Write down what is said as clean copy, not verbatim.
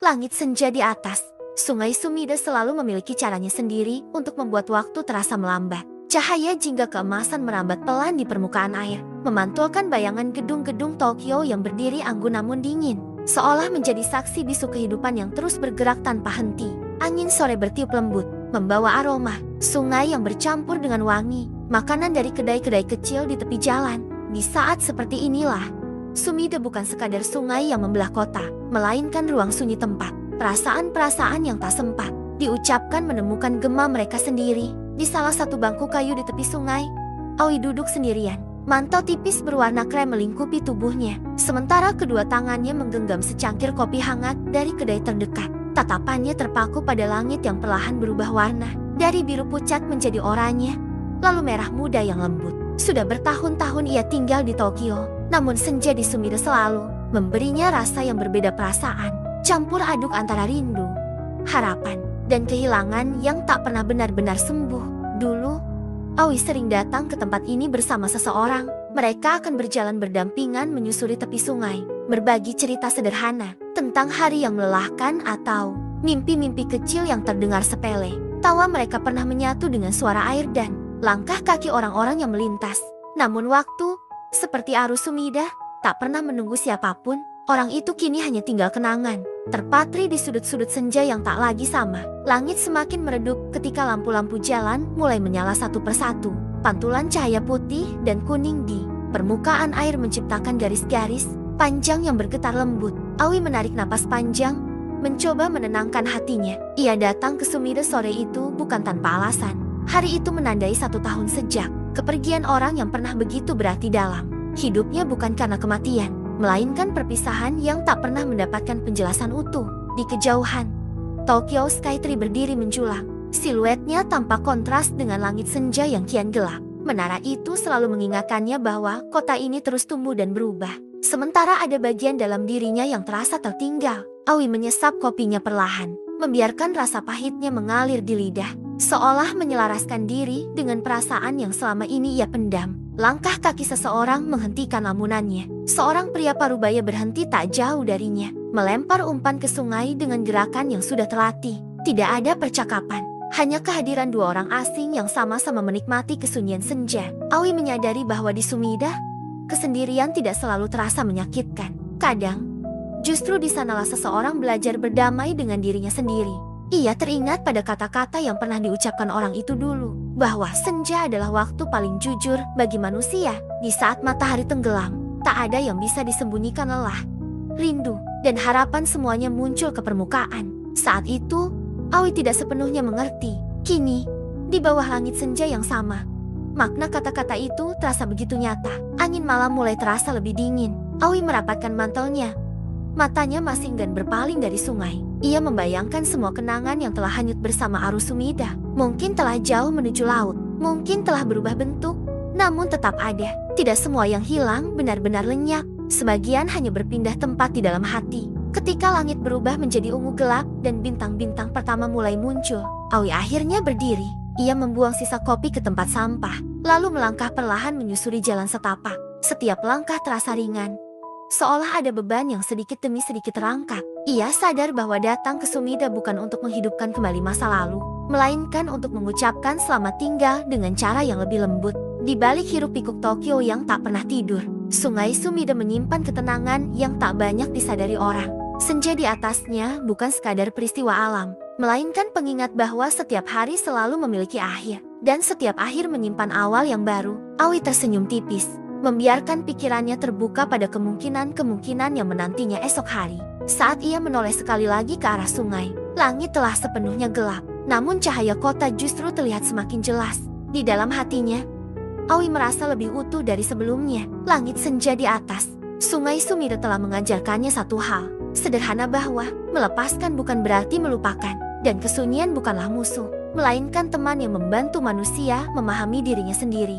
langit senja di atas. Sungai Sumida selalu memiliki caranya sendiri untuk membuat waktu terasa melambat. Cahaya jingga keemasan merambat pelan di permukaan air, memantulkan bayangan gedung-gedung Tokyo yang berdiri anggun namun dingin, seolah menjadi saksi bisu kehidupan yang terus bergerak tanpa henti. Angin sore bertiup lembut, membawa aroma sungai yang bercampur dengan wangi makanan dari kedai-kedai kecil di tepi jalan. Di saat seperti inilah, Sumida bukan sekadar sungai yang membelah kota, melainkan ruang sunyi tempat perasaan-perasaan yang tak sempat diucapkan menemukan gema mereka sendiri. Di salah satu bangku kayu di tepi sungai, Aoi duduk sendirian. Mantel tipis berwarna krem melingkupi tubuhnya, sementara kedua tangannya menggenggam secangkir kopi hangat dari kedai terdekat. Tatapannya terpaku pada langit yang perlahan berubah warna, dari biru pucat menjadi oranye, lalu merah muda yang lembut. Sudah bertahun-tahun ia tinggal di Tokyo, namun senja di Sumida selalu memberinya rasa yang berbeda, perasaan campur aduk antara rindu, harapan, dan kehilangan yang tak pernah benar-benar sembuh. Dulu, Aoi sering datang ke tempat ini bersama seseorang. Mereka akan berjalan berdampingan menyusuri tepi sungai, berbagi cerita sederhana tentang hari yang melelahkan atau mimpi-mimpi kecil yang terdengar sepele. Tawa mereka pernah menyatu dengan suara air dan langkah kaki orang-orang yang melintas. Namun waktu, seperti arus Sumida, tak pernah menunggu siapapun. Orang itu kini hanya tinggal kenangan, terpatri di sudut-sudut senja yang tak lagi sama. Langit semakin meredup ketika lampu-lampu jalan mulai menyala satu persatu. Pantulan cahaya putih dan kuning di permukaan air menciptakan garis-garis panjang yang bergetar lembut. Aoi menarik napas panjang, mencoba menenangkan hatinya. Ia datang ke Sumida sore itu bukan tanpa alasan. Hari itu menandai 1 tahun sejak kepergian orang yang pernah begitu berarti dalam hidupnya, bukan karena kematian, melainkan perpisahan yang tak pernah mendapatkan penjelasan utuh. Di kejauhan, Tokyo Skytree berdiri menjulang, siluetnya tampak kontras dengan langit senja yang kian gelap. Menara itu selalu mengingatkannya bahwa kota ini terus tumbuh dan berubah, sementara ada bagian dalam dirinya yang terasa tertinggal. Aoi menyesap kopinya perlahan, membiarkan rasa pahitnya mengalir di lidah, seolah menyelaraskan diri dengan perasaan yang selama ini ia pendam. Langkah kaki seseorang menghentikan lamunannya. Seorang pria parubaya berhenti tak jauh darinya, melempar umpan ke sungai dengan gerakan yang sudah terlatih. Tidak ada percakapan, hanya kehadiran dua orang asing yang sama-sama menikmati kesunyian senja. Aoi menyadari bahwa di Sumida, kesendirian tidak selalu terasa menyakitkan. Kadang, justru di sanalah seseorang belajar berdamai dengan dirinya sendiri. Ia teringat pada kata-kata yang pernah diucapkan orang itu dulu, bahwa senja adalah waktu paling jujur bagi manusia. Di saat matahari tenggelam, tak ada yang bisa disembunyikan. Lelah, rindu, dan harapan semuanya muncul ke permukaan. Saat itu, Aoi tidak sepenuhnya mengerti. Kini, di bawah langit senja yang sama, makna kata-kata itu terasa begitu nyata. Angin malam mulai terasa lebih dingin. Aoi merapatkan mantelnya. Matanya masih enggan berpaling dari sungai. Ia membayangkan semua kenangan yang telah hanyut bersama arus Sumida. Mungkin telah jauh menuju laut, mungkin telah berubah bentuk, namun tetap ada. Tidak semua yang hilang benar-benar lenyap. Sebagian hanya berpindah tempat di dalam hati. Ketika langit berubah menjadi ungu gelap dan bintang-bintang pertama mulai muncul, Aoi akhirnya berdiri. Ia membuang sisa kopi ke tempat sampah, lalu melangkah perlahan menyusuri jalan setapak. Setiap langkah terasa ringan, seolah ada beban yang sedikit demi sedikit terangkat. Ia sadar bahwa datang ke Sumida bukan untuk menghidupkan kembali masa lalu, melainkan untuk mengucapkan selamat tinggal dengan cara yang lebih lembut. Di balik hiruk-pikuk Tokyo yang tak pernah tidur, Sungai Sumida menyimpan ketenangan yang tak banyak disadari orang. Senja di atasnya bukan sekadar peristiwa alam, melainkan pengingat bahwa setiap hari selalu memiliki akhir, dan setiap akhir menyimpan awal yang baru. Aoi tersenyum tipis, membiarkan pikirannya terbuka pada kemungkinan-kemungkinan yang menantinya esok hari. Saat ia menoleh sekali lagi ke arah sungai, langit telah sepenuhnya gelap, namun cahaya kota justru terlihat semakin jelas. Di dalam hatinya, Aoi merasa lebih utuh dari sebelumnya. Langit senja di atas, Sungai Sumida telah mengajarkannya satu hal sederhana, bahwa melepaskan bukan berarti melupakan, dan kesunyian bukanlah musuh, melainkan teman yang membantu manusia memahami dirinya sendiri.